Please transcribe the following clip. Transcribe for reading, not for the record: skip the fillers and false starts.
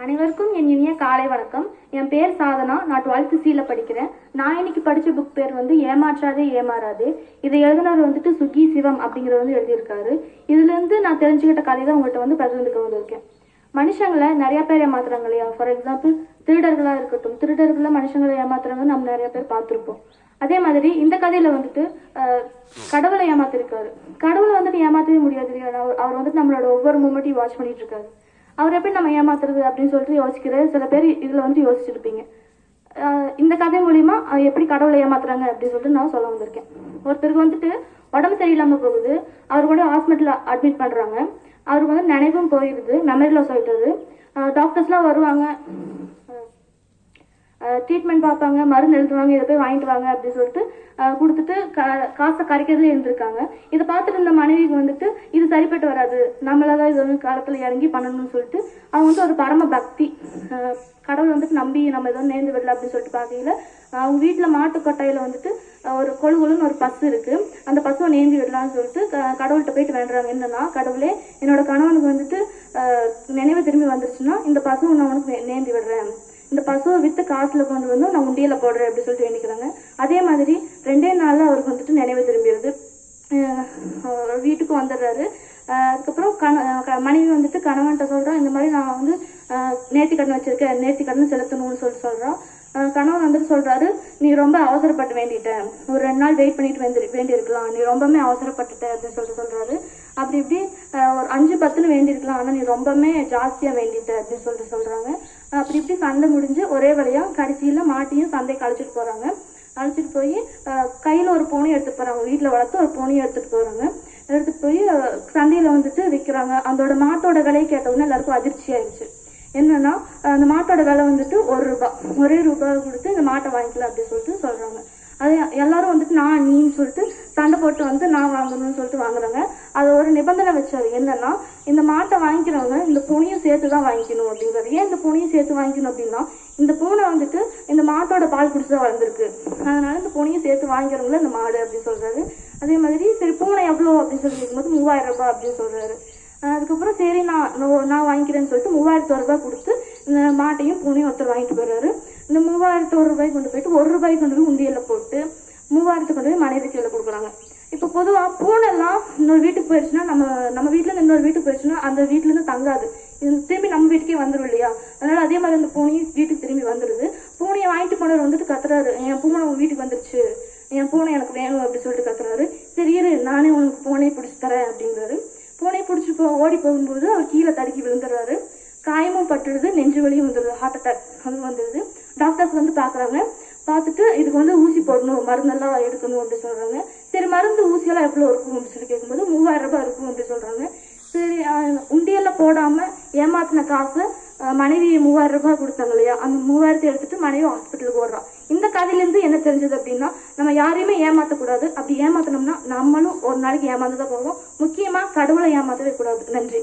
அனைவருக்கும் என் இனிய காலை வணக்கம். என் பேர் சாதனா. நான் 12th C படிக்கிறேன். நான் இன்னைக்கு படித்த புக் பேர் ஏமாற்றாதே ஏமாறாதே. இதை எழுதினவர் சுகி சிவம் அப்படிங்கிறவர் எழுதியிருக்காரு. இதுலேருந்து நான் தெரிஞ்சுக்கிட்ட கதை தான் உங்கள்கிட்ட பகிர்ந்துக்க வந்திருக்கேன். மனுஷங்களை நிறைய பேர் ஏமாத்துறாங்க இல்லையா? ஃபார் எக்ஸாம்பிள் திருடர்களாக இருக்கட்டும், திருடர்களை மனுஷங்களை ஏமாத்துறவங்க நம்ம நிறைய பேர் பார்த்துருப்போம். அதே மாதிரி இந்த கதையில கடவுளை ஏமாத்திருக்காரு. கடவுளை ஏமாற்றவே முடியாது இல்லையா? அவர் நம்மளோட ஒவ்வொரு மூமெண்ட்டையும் வாட்ச் பண்ணிட்டு இருக்காரு. அவர் எப்படி நம்ம ஏமாத்துறது அப்படின்னு சொல்லிட்டு யோசிக்கிற சில பேர் இதில் யோசிச்சிருப்பீங்க. இந்த கதை மூலிமா எப்படி கடவுளை ஏமாத்துறாங்க அப்படின்னு சொல்லிட்டு நான் சொல்ல வந்திருக்கேன். ஒருத்தருக்கு உடம்பு சரியில்லாமல் போகுது. அவர் கூட ஹாஸ்பிட்டலில் அட்மிட் பண்ணுறாங்க. அவருக்கு நினைவும் போயிடுது, மெமரி லாஸ் ஆகிட்டது. டாக்டர்ஸ்லாம் வருவாங்க, ட்ரீட்மெண்ட் பார்ப்பாங்க, மருந்து எழுதுவாங்க, இதை போய் வாங்கிட்டு வாங்க அப்படின்னு சொல்லிட்டு கொடுத்துட்டு காசை கரைக்கிறதுல இருந்திருக்காங்க. இதை பார்த்துட்டு இருந்த மனைவிக்கு இது சரிப்பட்டு வராது, நம்மளாதான் இது காலத்தில் இறங்கி பண்ணணும்னு சொல்லிட்டு அவங்க ஒரு பரம பக்தி, கடவுள் நம்பி நம்ம எதுவும் நேர்ந்து விடல அப்படின்னு சொல்லிட்டு பார்க்கையில அவங்க வீட்டில் மாட்டுக்கொட்டையில் ஒரு கொழுகுலுன்னு ஒரு பசு இருக்கு. அந்த பசுவை நேர்ந்து விடலான்னு சொல்லிட்டு கடவுள்கிட்ட போயிட்டு வேண்டுறாங்க. என்னன்னா, கடவுளே, என்னோட கணவனுக்கு நினைவு திரும்பி வந்துருச்சுன்னா இந்த பசுவை நான் உனக்கு நேர்ந்து விடுறேன், இந்த பசுவை வித்து காசுல கொண்டு நான் உண்டியல போடுறேன் அப்படின்னு சொல்லிட்டு வேண்டிக்கிறாங்க. அதே மாதிரி 2 நாள்ல அவருக்கு நினைவு திரும்பிடுது. வீட்டுக்கு வந்துடுறாரு. அதுக்கப்புறம் மனைவி கணவன்கிட்ட சொல்றான், இந்த மாதிரி நான் நேர்த்தி கடன் வச்சிருக்கேன், நேர்த்தி கடன் செலுத்தணும்னு சொல்றான். கணவன் சொல்றாரு, நீ ரொம்ப அவசரப்பட்டு வேண்டிட்ட, ஒரு 2 நாள் வெயிட் பண்ணிட்டு வேண்டியிருக்கலாம், நீ ரொம்பவுமே அவசரப்பட்டுட்ட அப்படின்னு சொல்றாரு. அப்படி இப்படி ஒரு 5-10 வேண்டியிருக்கலாம், ஆனா நீ ரொம்பவுமே ஜாஸ்தியா வேண்டிட்ட அப்படின்னு சொல்றாங்க. அப்படி இப்படி சண்டை முடிஞ்சு ஒரே வழியா கடைசியில மாட்டியும் சந்தைக்கு அழைச்சிட்டு போறாங்க. அழைச்சிட்டு போய் கையில ஒரு பூனையை எடுத்துட்டு போறாங்க. வீட்டுல வளர்த்து ஒரு பூனையை எடுத்துட்டு போறாங்க. எடுத்துட்டு போய் சந்தையில விற்கிறாங்க. அதோட மாட்டோட விலையை கேட்டவுடனே எல்லாருக்கும் அதிர்ச்சி ஆயிடுச்சு. என்னன்னா, அந்த மாட்டோட விலை 1 ரூபாய், ஒரே ரூபாய் கொடுத்து இந்த மாட்டை வாங்கிக்கலாம் அப்படின்னு சொல்லிட்டு சொல்றாங்க. அது எல்லாரும் நான் நீன்னு சொல்லிட்டு சண்டை போட்டு நான் வாங்கணும்னு சொல்லிட்டு வாங்குறாங்க. அது ஒரு நிபந்தனை வச்சாரு. என்னன்னா, இந்த மாட்டை வாங்கிக்கிறவங்க இந்த பூனையும் சேர்த்து தான் வாங்கிக்கணும் அப்படிங்கிறது. ஏன் இந்த பூனையும் சேர்த்து வாங்கிக்கணும் அப்படின்னா, இந்த பூனை இந்த மாட்டோட பால் குடிச்சுதான் வளர்ந்துருக்கு, அதனால இந்த பூனையும் சேர்த்து வாங்கிக்கிறவங்கள இந்த மாடு அப்படின்னு சொல்றாரு. அதே மாதிரி சரி பூனை எவ்வளோ அப்படின்னு சொல்லி கேட்கும்போது 3000 ரூபாய் அப்படின்னு சொல்றாரு. அதுக்கப்புறம் சரி நான் வாங்கிக்கிறேன்னு சொல்லிட்டு 3001 ரூபாய் கொடுத்து இந்த மாட்டையும் பூனையும் ஒருத்தர் வாங்கிட்டு போயிடுறாரு. இந்த 3001 ரூபாய் கொண்டு போயிட்டு 1 ரூபாய் கொண்டு போய் உண்டியல்ல போட்டு 3000 கொண்டு போய் மனைவி கையில கொடுக்குறாங்க. இப்போ பொதுவாக பூனைலாம் இன்னொரு வீட்டுக்கு போயிடுச்சுன்னா, நம்ம வீட்டுல இருந்து இன்னொரு வீட்டுக்கு போயிடுச்சுன்னா அந்த வீட்டுல இருந்து தங்காது, திரும்பி நம்ம வீட்டுக்கே வந்துடும் இல்லையா? அதனால அதே மாதிரி அந்த பூனையும் வீட்டுக்கு திரும்பி வந்துடுது. பூனையை வாங்கிட்டு போனவர் கத்துறாரு, என் பூனை உங்க வீட்டுக்கு வந்துருச்சு, என் பூனை எனக்கு வேணும் அப்படின்னு சொல்லிட்டு கத்துறாரு. சரி இரு, நானே உனக்கு பூனையை பிடிச்சி தரேன் அப்படிங்கிறாரு. பூனையை பிடிச்சி ஓடி போகும்போது அவர் கீழே தடுக்கி விழுந்துடுறாரு. காயமும் பட்டுடுது, நெஞ்சு வலியும் வந்துடுது, ஹார்ட் அட்டாக் வந்துடுது. டாக்டர்ஸ் பாக்குறாங்க. பார்த்துட்டு இதுக்கு ஊசி போடணும், மருந்தெல்லாம் எடுக்கணும் அப்படின்னு சொல்றாங்க. சரி மருந்து ஊசியெல்லாம் எவ்வளவு இருக்கும் அப்படின்னு சொல்லி கேட்கும்போது 3000 ரூபாய் இருக்கும் அப்படின்னு சொல்றாங்க. சரி உண்டியல்ல போடாம ஏமாத்தின காசை மனைவி 3000 ரூபாய் கொடுத்தாங்க இல்லையா, அந்த 3000 எடுத்துட்டு மனைவி ஹாஸ்பிட்டலுக்கு ஓடுறான். இந்த கதையிலேருந்து என்ன தெரிஞ்சது அப்படின்னா, நம்ம யாரையுமே ஏமாற்றக்கூடாது. அப்படி ஏமாத்தினோம்னா நம்மளும் ஒரு நாளைக்கு ஏமாந்துதான் போவோம். முக்கியமா கடவுளை ஏமாற்றவே கூடாது. நன்றி.